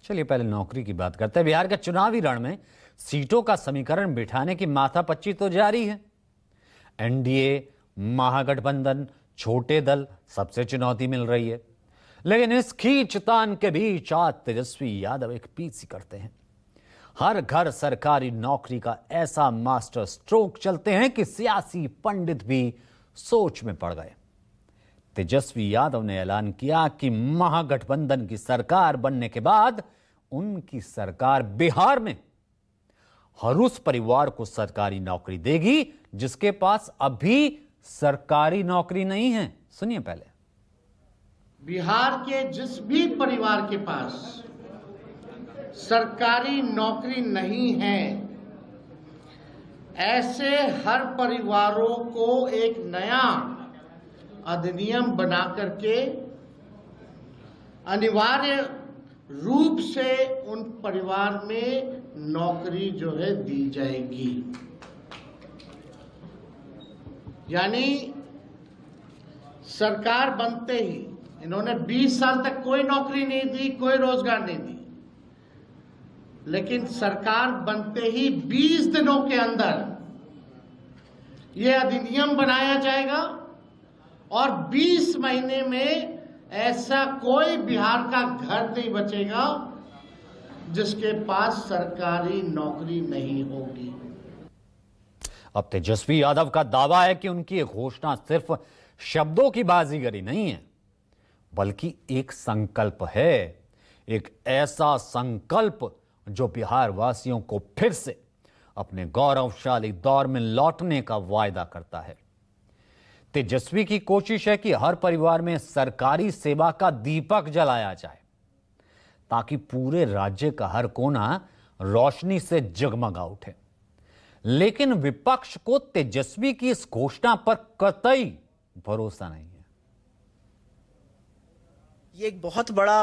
चलिए पहले नौकरी की बात करते हैं। बिहार के चुनावी रण में सीटों का समीकरण बिठाने की माथापच्ची तो जारी है। एनडीए, महागठबंधन, छोटे दल, सबसे चुनौती मिल रही है। लेकिन इस खींचतान के बीच आज तेजस्वी यादव एक पीसी करते हैं। हर घर सरकारी नौकरी का ऐसा मास्टर स्ट्रोक चलते हैं कि सियासी पंडित भी सोच में पड़ गए। तेजस्वी यादव ने ऐलान किया कि महागठबंधन की सरकार बनने के बाद उनकी सरकार बिहार में हर उस परिवार को सरकारी नौकरी देगी जिसके पास अभी सरकारी नौकरी नहीं है। सुनिए पहले। बिहार के जिस भी परिवार के पास सरकारी नौकरी नहीं है, ऐसे हर परिवारों को एक नया अधिनियम बना करके अनिवार्य रूप से उन परिवार में नौकरी जो है दी जाएगी। यानी सरकार बनते ही इन्होंने 20 साल तक कोई नौकरी नहीं दी, कोई रोजगार नहीं दी, लेकिन सरकार बनते ही 20 दिनों के अंदर यह अधिनियम बनाया जाएगा और 20 महीने में ऐसा कोई बिहार का घर नहीं बचेगा जिसके पास सरकारी नौकरी नहीं होगी। अब तेजस्वी यादव का दावा है कि उनकी यह घोषणा सिर्फ शब्दों की बाजीगरी नहीं है, बल्कि एक संकल्प है। एक ऐसा संकल्प जो बिहार वासियों को फिर से अपने गौरवशाली दौर में लौटने का वायदा करता है। तेजस्वी की कोशिश है कि हर परिवार में सरकारी सेवा का दीपक जलाया जाए ताकि पूरे राज्य का हर कोना रोशनी से जगमगा उठे। लेकिन विपक्ष को तेजस्वी की इस घोषणा पर कतई भरोसा नहीं है। ये एक बहुत बड़ा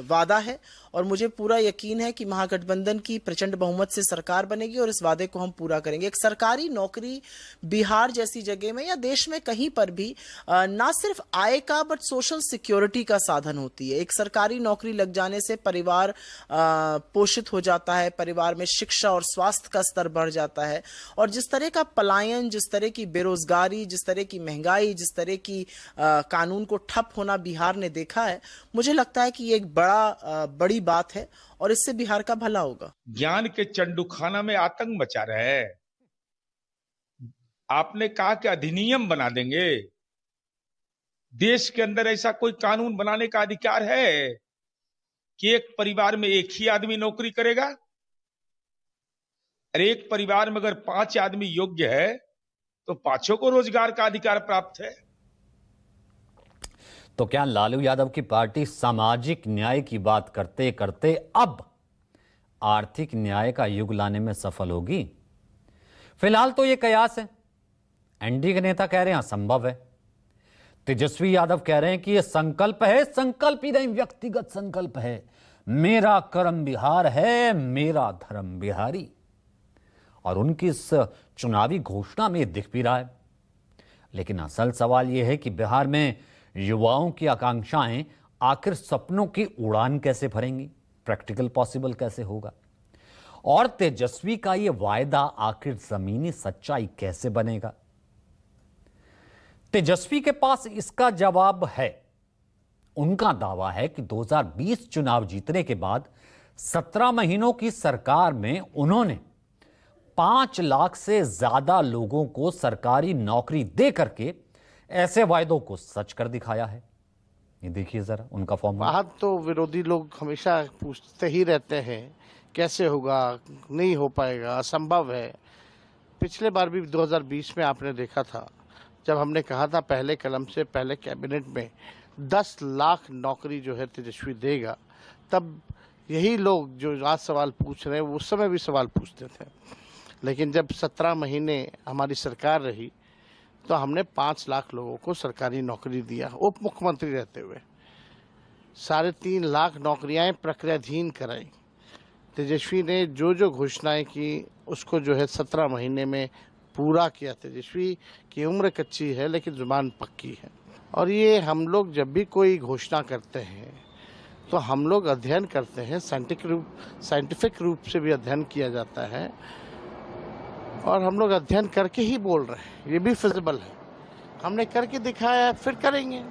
वादा है और मुझे पूरा यकीन है कि महागठबंधन की प्रचंड बहुमत से सरकार बनेगी और इस वादे को हम पूरा करेंगे। एक सरकारी नौकरी बिहार जैसी जगह में या देश में कहीं पर भी ना सिर्फ आय का बट सोशल सिक्योरिटी का साधन होती है। एक सरकारी नौकरी लग जाने से परिवार पोषित हो जाता है, परिवार में शिक्षा और स्वास्थ्य का स्तर बढ़ जाता है। और जिस तरह का पलायन, जिस तरह की बेरोजगारी, जिस तरह की महंगाई, जिस तरह की कानून को ठप होना बिहार ने देखा है, मुझे लगता है कि ये एक बड़ी बात है और इससे बिहार का भला होगा। ज्ञान के चंडूखाना में आतंक मचा रहे हैं। आपने कहा कि अधिनियम बना देंगे। देश के अंदर ऐसा कोई कानून बनाने का अधिकार है कि एक परिवार में एक ही आदमी नौकरी करेगा? अरे एक परिवार में अगर 5 आदमी योग्य है तो 5 को रोजगार का अधिकार प्राप्त है। तो क्या लालू यादव की पार्टी सामाजिक न्याय की बात करते करते अब आर्थिक न्याय का युग लाने में सफल होगी? फिलहाल तो यह कयास है। एनडीए के नेता कह रहे हैं असंभव है। तेजस्वी यादव कह रहे हैं कि यह संकल्प है। संकल्प ही नहीं, व्यक्तिगत संकल्प है। मेरा कर्म बिहार है, मेरा धर्म बिहारी। और उनकी इस चुनावी घोषणा में दिख भी रहा है। लेकिन असल सवाल यह है कि बिहार में युवाओं की आकांक्षाएं आखिर सपनों की उड़ान कैसे भरेंगी, प्रैक्टिकल पॉसिबल कैसे होगा, और तेजस्वी का यह वायदा आखिर जमीनी सच्चाई कैसे बनेगा? तेजस्वी के पास इसका जवाब है। उनका दावा है कि 2020 चुनाव जीतने के बाद 17 महीनों की सरकार में उन्होंने 5 लाख से ज्यादा लोगों को सरकारी नौकरी दे करके ऐसे वायदों को सच कर दिखाया है। ये देखिए जरा उनका फॉर्मूला। बात तो विरोधी लोग हमेशा पूछते ही रहते हैं कैसे होगा, नहीं हो पाएगा, असंभव है। पिछले बार भी 2020 में आपने देखा था जब हमने कहा था पहले कलम से पहले कैबिनेट में 10 लाख नौकरी जो है तेजस्वी देगा, तब यही लोग जो आज सवाल पूछ रहे हैं वो उस समय भी सवाल पूछते थे। लेकिन जब 17 महीने हमारी सरकार रही तो हमने 5 लाख लोगों को सरकारी नौकरी दिया, उप मुख्यमंत्री रहते हुए। 3.5 लाख नौकरियां प्रक्रियाधीन कराई। तेजस्वी ने जो घोषणाएं की उसको जो है 17 महीने में पूरा किया। तेजस्वी की उम्र कच्ची है लेकिन जुबान पक्की है। और ये हम लोग जब भी कोई घोषणा करते हैं तो हम लोग अध्ययन करते हैं, साइंटिफिक रूप से भी अध्ययन किया जाता है और हम लोग अध्ययन करके ही बोल रहे हैं, ये भी फिजिबल है। हमने करके दिखाया, फिर करेंगे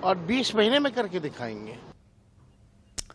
और 20 महीने में करके दिखाएंगे।